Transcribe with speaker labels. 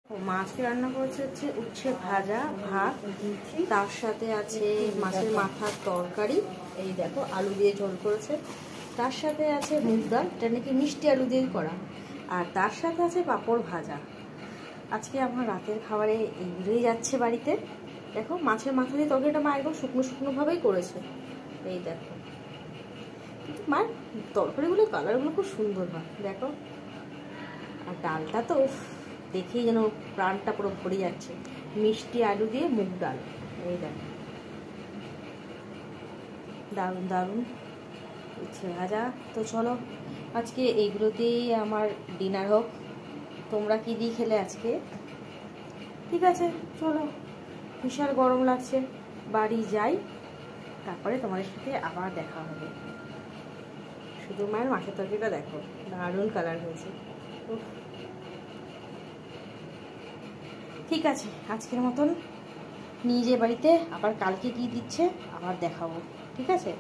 Speaker 1: মাছকে রান্না করেছে হচ্ছে উচ্ছে ভাজা, ভাত, তার সাথে আছে মাছের মাথার তরকারি, এই দেখো আলু দিয়ে ঝোল করেছে, তার সাথে আছে মুগ ডাল, এটা নাকি মিষ্টি আলু দিয়ে করা, আর তার সাথে আছে পাঁপড় ভাজা। আজকে আমার রাতের খাবারে এইগুলোই যাচ্ছে বাড়িতে। দেখো মাছের মাথা দিয়ে তরকারিটা মা একদম শুকনো শুকনোভাবেই করেছে, এই দেখো। কিন্তু মার তরকারিগুলো কালারগুলো খুব সুন্দর হয় দেখো, আর ডালটা তো দেখেই যেন প্রাণটা পুরো ভরে যাচ্ছে, মিষ্টি আলু দিয়ে মুগ ডাল, এই দেখো দারুণ দারুণ উচ্ছে ভাজা। তো চলো আজকে এইগুলো দিয়েই আমার ডিনার হোক। তোমরা কি দিয়ে খেলে আজকে? ঠিক আছে চলো, বিশাল গরম লাগছে, বাড়ি যাই, তারপরে তোমাদের সাথে আবার দেখা হবে। শুধু মায়ের মাছের তরকারিটা দেখো, দারুণ কালার হয়েছে। ঠিক আছে, আজকের মতন নিয়ে যে বাড়িতে, আবার কালকে কি দিচ্ছে আবার দেখাবো, ঠিক আছে।